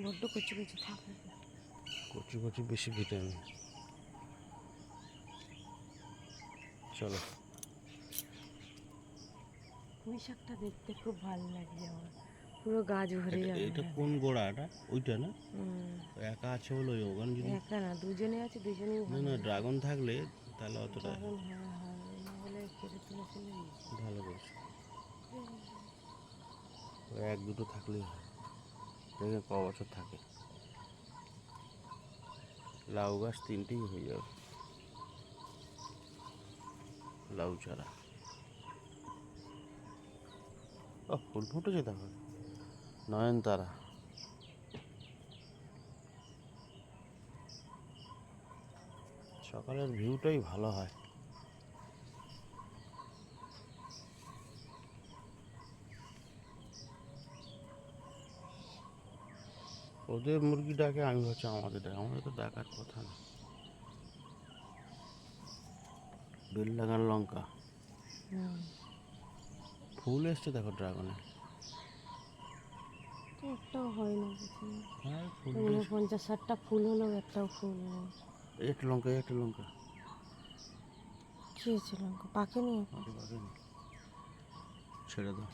বড্ড কচি কচি থাকে, কচি কচি বেশি ভিটামিন। চলো, পুঁই শাকটা দেখতে খুব ভালো লাগছে আমার, পুরো গাছ ভরে যাবে। এটা কোন গোড়া? এটা ওইটা না? হুম, একা আছে বলে ওখানে যদি একা না, দুজনে আছে, দুজনেই না ভালো। না ড্রাগন থাকলে তাহলে অতটা ড্রাগন হ্যাঁ হবে না বলে কেটে তুলে ফেলে দিয়েছি। ভালো করছে। ওই এক দুটো থাকলেই হয়, দেখে ক বছর থাকে। লাউ গাছ 3টেই হয়ে যাবে, লাউ চারা। ও ফুল ফুটেছে দেখো, নয়নতারা। সকালের ভিউটাই ভালো হয়। ওদের মুরগি ডাকে, আমি ভাবছি আমাদের ডাকে, আমাদের তো ডাকার কথা না। বেল লাগান লঙ্কা ফুল এসছে দেখো ড্রাগনে। একটাও হয় না কিছু, হ্যাঁ ফুল 50-60টা ফুল হলেও একটাও ফুল নেই। একটা লঙ্কা, একটা লঙ্কা কি হয়েছে লঙ্কা পাকেনি? পাকে পাকে ছেড়ে দাও।